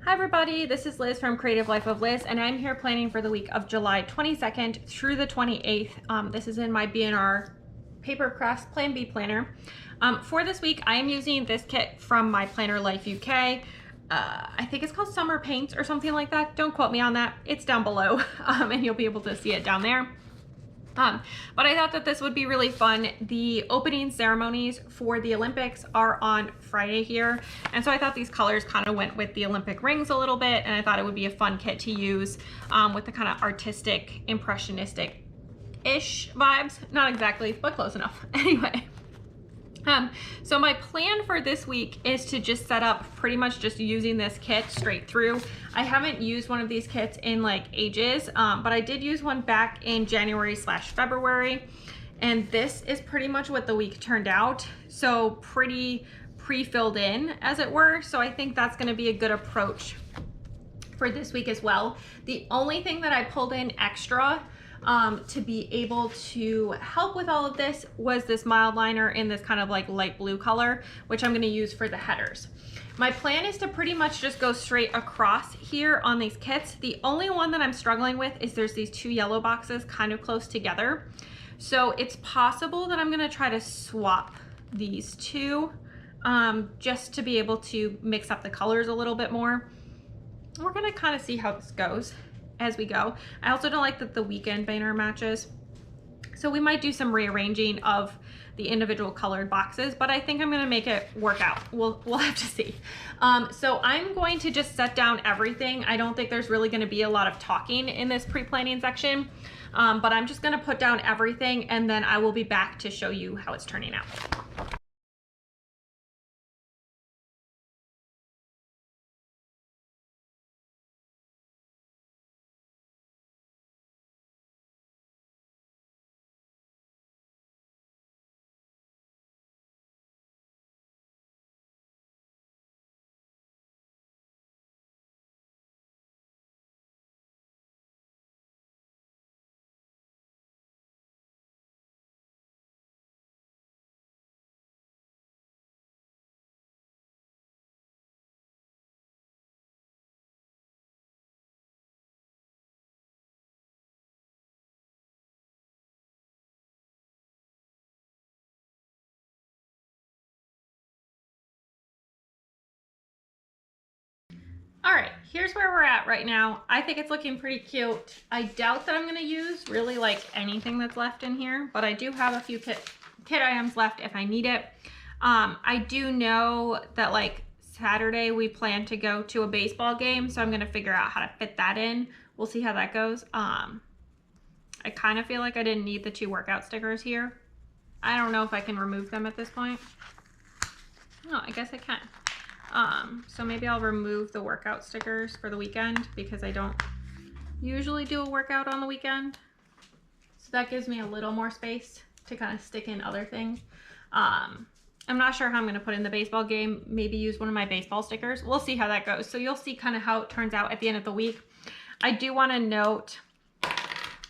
Hi everybody, this is Liz from Creative Life of Liz, and I'm here planning for the week of July 22nd through the 28th. This is in my B&R Paper Crafts Plan B planner. For this week, I am using this kit from my Planner Life UK. I think it's called Summer Paints or something like that. Don't quote me on that. It's down below, and you'll be able to see it down there. But I thought that this would be really fun. The opening ceremonies for the Olympics are on Friday here. And so I thought these colors kind of went with the Olympic rings a little bit. And I thought it would be a fun kit to use with the kind of artistic, impressionistic-ish vibes. Not exactly, but close enough. Anyway. So my plan for this week is to just set up pretty much just using this kit straight through. I haven't used one of these kits in like ages, but I did use one back in January/February, and this is pretty much what the week turned out. So pretty pre-filled in, as it were. So I think that's going to be a good approach for this week as well. The only thing that I pulled in extra to be able to help with all of this was this mild liner in this kind of like light blue color, which I'm going to use for the headers. My plan is to pretty much just go straight across here on these kits. The only one that I'm struggling with is there's these two yellow boxes kind of close together. So it's possible that I'm going to try to swap these two just to be able to mix up the colors a little bit more. We're going to kind of see how this goes as we go. I also don't like that the weekend banner matches, so we might do some rearranging of the individual colored boxes, but I think I'm going to make it work out. We'll have to see. So I'm going to just set down everything. I don't think there's really going to be a lot of talking in this pre-planning section, but I'm just going to put down everything, and then I will be back to show you how it's turning out. All right, here's where we're at right now. I think it's looking pretty cute. I doubt that I'm gonna use really like anything that's left in here, but I do have a few kit items left if I need it. I do know that like Saturday we plan to go to a baseball game, so I'm gonna figure out how to fit that in. We'll see how that goes. I kind of feel like I didn't need the two workout stickers here. I don't know if I can remove them at this point. Oh, I guess I can. So maybe I'll remove the workout stickers for the weekend because I don't usually do a workout on the weekend. So that gives me a little more space to kind of stick in other things. I'm not sure how I'm going to put in the baseball game. Maybe use one of my baseball stickers. We'll see how that goes. So you'll see kind of how it turns out at the end of the week. I do want to note,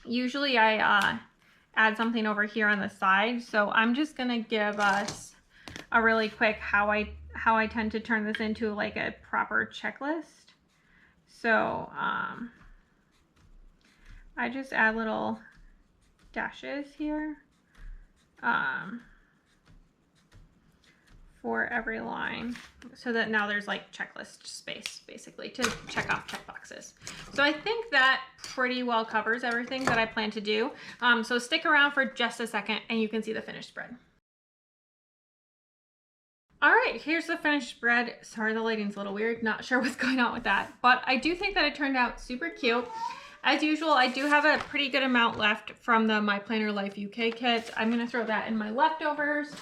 usually I add something over here on the side. So I'm just going to give us a really quick how I tend to turn this into like a proper checklist. So I just add little dashes here for every line, so that now there's like checklist space basically to check off check boxes. So I think that pretty well covers everything that I plan to do. So stick around for just a second and you can see the finished spread. All right, here's the finished spread. Sorry, the lighting's a little weird. Not sure what's going on with that, but I do think that it turned out super cute. As usual, I do have a pretty good amount left from the My Planner Life UK kit. I'm gonna throw that in my leftovers.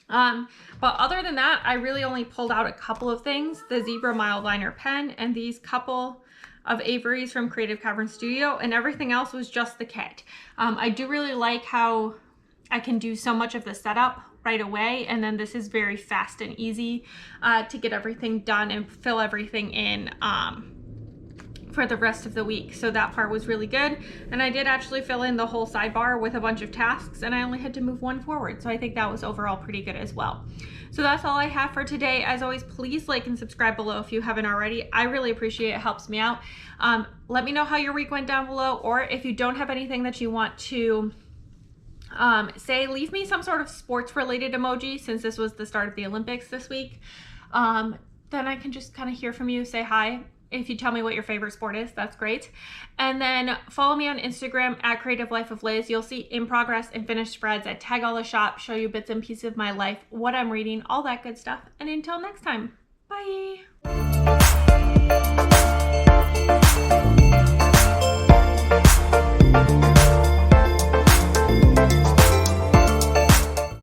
But other than that, I really only pulled out a couple of things, the Zebra Mild Liner pen and these couple of Avery's from Creative Cavern Studio, and everything else was just the kit. I do really like how I can do so much of the setup right away, and then this is very fast and easy to get everything done and fill everything in for the rest of the week. So that part was really good. And I did actually fill in the whole sidebar with a bunch of tasks, and I only had to move one forward. So I think that was overall pretty good as well. So that's all I have for today. As always, please like and subscribe below if you haven't already. I really appreciate it. It helps me out. Let me know how your week went down below, or if you don't have anything that you want to say, leave me some sort of sports related emoji, since this was the start of the Olympics this week. Then I can just kind of hear from you, say hi. If you tell me what your favorite sport is, that's great. And then follow me on Instagram at Creative Life of Liz. You'll see in progress and finished spreads. I tag all the shop, show you bits and pieces of my life, what I'm reading, all that good stuff. And until next time, bye.